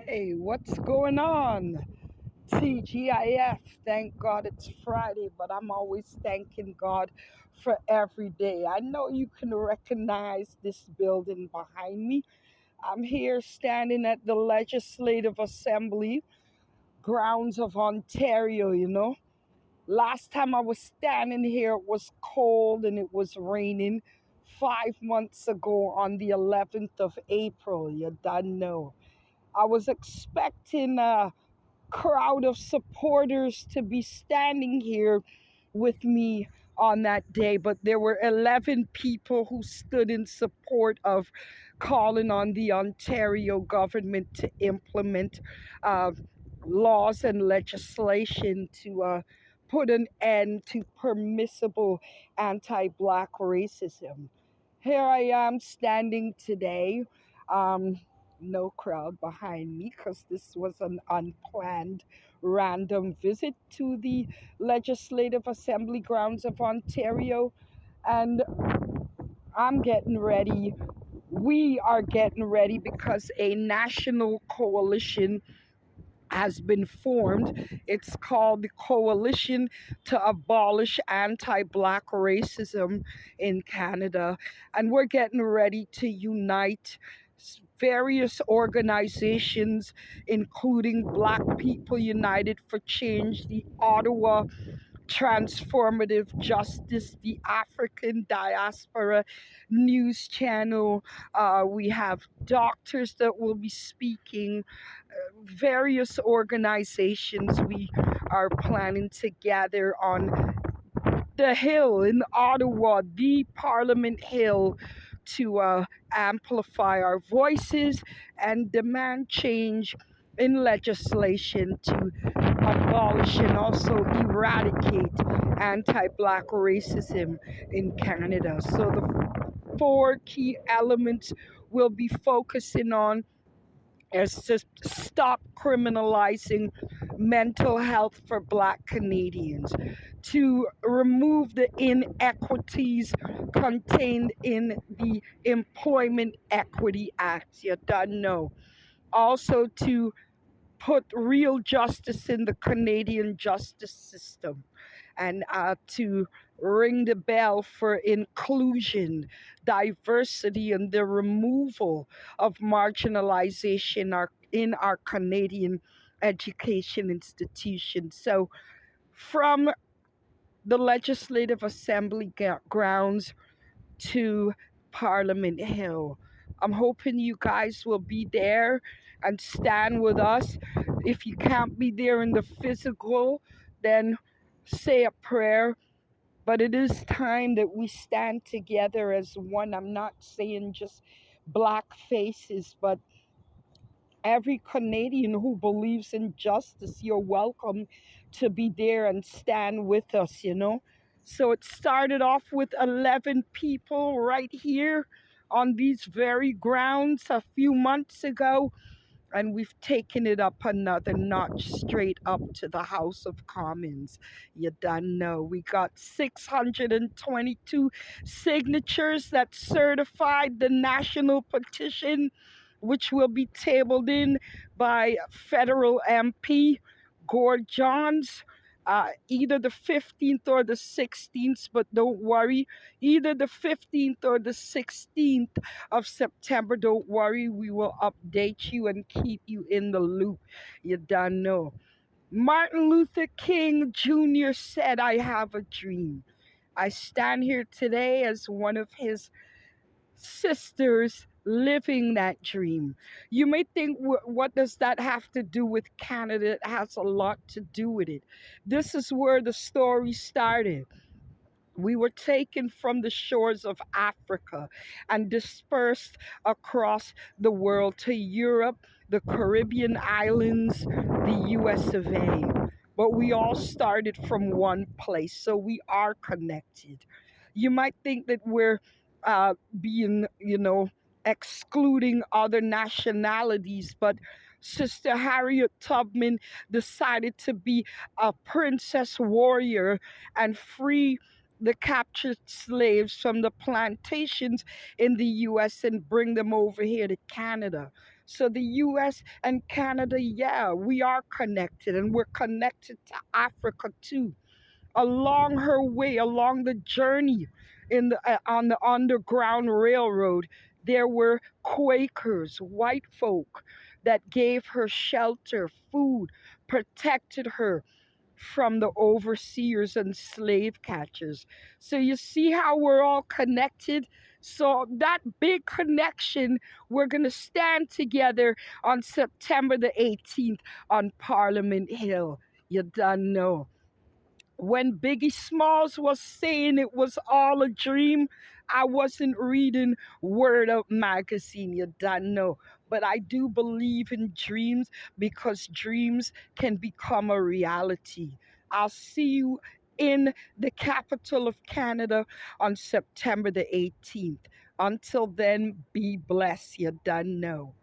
Hey, what's going on? TGIF. Thank God it's Friday, but I'm always thanking God for every day. I know you can recognize this building behind me. I'm here standing at the Legislative Assembly grounds of Ontario. Last time I was standing here, it was cold and it was raining 5 months ago on the 11th of April. You don't know. I was expecting crowd of supporters to be standing here with me on that day, but there were 11 people who stood in support of calling on the Ontario government to implement uh, laws and legislation to put an end to permissible anti Black racism. Here I am standing today. Um, no crowd behind me because this was an unplanned random visit to the Legislative Assembly grounds of Ontario. And I'm getting ready. We are getting ready because a national coalition has been formed. It's called the Coalition to Abolish Anti Black Racism in Canada. And we're getting ready to unite various organizations, including Black People United for Change, the Ottawa Transformative Justice, the African Diaspora News Channel. We have doctors that will be speaking, various organizations. We are planning to gather on the Hill in Ottawa, the Parliament Hill, to amplify our voices and demand change in legislation to abolish and also eradicate anti Black racism in Canada. So, the four key elements we'll be focusing on is to stop criminalizing mental health for Black Canadians, to remove the inequities contained in the Employment Equity Act. You don't know. Also, to put real justice in the Canadian justice system, and to ring the bell for inclusion, diversity, and the removal of marginalization in our Canadian education institutions. So, from the Legislative Assembly grounds to Parliament Hill, I'm hoping you guys will be there and stand with us. If you can't be there in the physical, then say a prayer. But it is time that we stand together as one. I'm not saying just Black faces, but every Canadian who believes in justice, you're welcome to be there and stand with us. So it started off with 11 people right here on these very grounds a few months ago, and we've taken it up another notch straight up to the House of Commons. You done know. We got 622 signatures that certified the national petition, which will be tabled in by federal MP Gord Johns. Either the 15th or the 16th, but don't worry, either the 15th or the 16th of September. Don't worry, we will update you and keep you in the loop. You done know. Martin Luther King Jr. said, I have a dream. I stand here today as one of his sisters living that dream. You may think, what does that have to do with Canada? It has a lot to do with it. This is where the story started. We were taken from the shores of Africa and dispersed across the world to Europe, the Caribbean islands, the US of A. But we all started from one place, so we are connected. You might think that we're being, excluding other nationalities, but Sister Harriet Tubman decided to be a princess warrior and free the captured slaves from the plantations in the US and bring them over here to Canada. So the US and Canada, yeah, we are connected, and we're connected to Africa too. Along her way, along the journey on the Underground Railroad, there were Quakers, white folk, that gave her shelter, food, protected her from the overseers and slave catchers. So you see how we're all connected? So that big connection, we're going to stand together on September the 18th on Parliament Hill. You done know. When Biggie Smalls was saying it was all a dream, I wasn't reading Word Up magazine, you don't know. But I do believe in dreams, because dreams can become a reality. I'll see you in the capital of Canada on September the 18th. Until then, be blessed, you don't know.